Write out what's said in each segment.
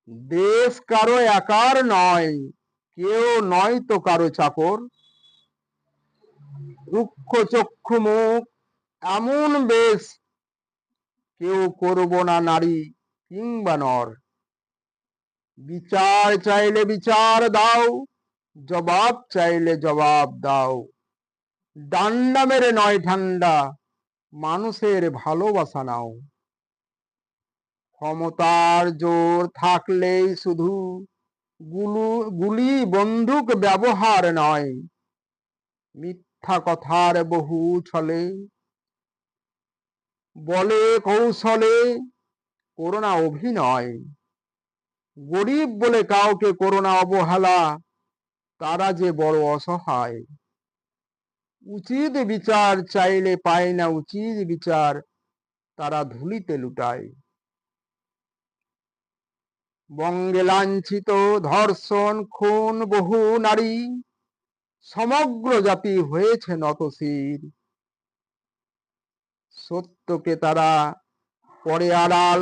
দেশ কারো একার নয়, কেউ নয় তো কারো চাকর। রুক্ষ চক্ষু মুখ এমন বেশ, কেউ করব না নারী কিংবা নর। বিচার চাইলে বিচার দাও, জবাব চাইলে জবাব দাও। ডান্ডা মেরে নয় ঠান্ডা, মানুষের ভালোবাসা নাও। ক্ষমতার জোর থাকলেই শুধু গুলি বন্দুক ব্যবহার নয়, মিথ্যা কথার বহু ছলে বলে কৌশলে করোনা অভিনয়। গরিব বলে কাউকে করোনা অবহেলা, তারা যে বড় অসহায়। উচিত বিচার চাইলে পায় না উচিত বিচার, তারা ধুলিতে লুটায়। বঙ্গে লাঞ্ছিত ধর্ষণ খুন বহু নারী, সমগ্র জাতি হয়েছে নতশির। সত্যকে তারা পরে আড়াল,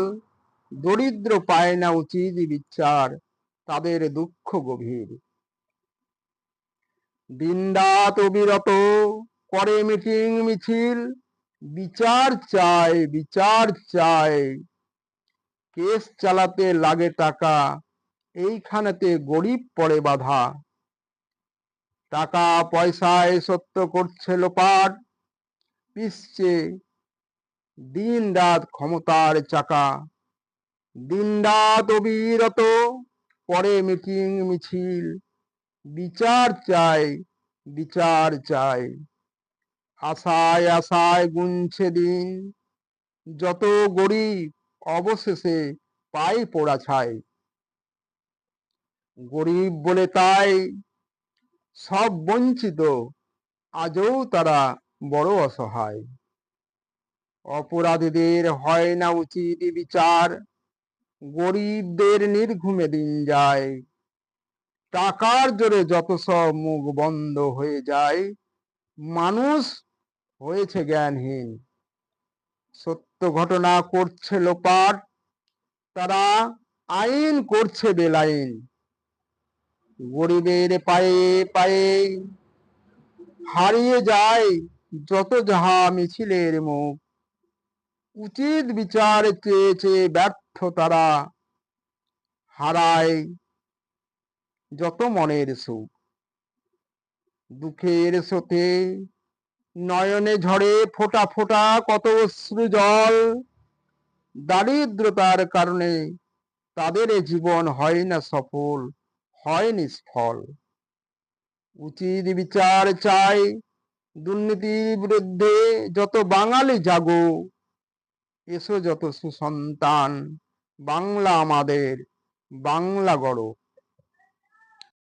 দরিদ্র পায় না উচিত বিচার, তাদের দুঃখ গভীর। দিনরাত অবিরত করে মিটিং মিছিল, বিচার চাই বিচার চাই। কেস চালাতে লাগে টাকা, এইখানেতে গরিব পড়ে বাধা। টাকা পয়সায় সত্য করছে লোপাট, পিছছে দিন রাত ক্ষমতার চাকা। দিন রাত অবিরত করে মিটিং মিছিল, বিচার চাই বিচার চাই। আশায় আশায় গুনছে দিন, যত গরিব অবশেষে পাই পোড়া ছাই। গরিব বলে তাই সব বঞ্চিত, আজও তারা বড় অসহায়। অপরাধীদের হয় না উচিত বিচার, গরিবদের নির্ঘুমে দিন যায়। টাকার জোরে যত সব মুখ বন্ধ হয়ে যায়, মানুষ হয়েছে জ্ঞানহীন। সত্য ঘটনা করছে লোপাট, তারা আইন করছে বেলাইন। গরিবের পায়ে পায়ে হারিয়ে যায় যত যাহা মিছিলের মুখ। উচিত বিচার চেয়ে চেয়ে ব্যর্থ তারা, হারায় যত মনের সুখ। দুঃখের স্রোতে নয়নে ঝরে ফোঁটা ফোঁটা কত অশ্রু জল। দারিদ্রতার কারণে তাদের জীবন হয় না সফল, হয় নিষ্ফল। উচিত বিচার চাই দুর্নীতির বিরুদ্ধে, যত বাঙালি জাগো। এসো যত সুসন্তান, বাংলা আমাদের, বাংলা গড়ো।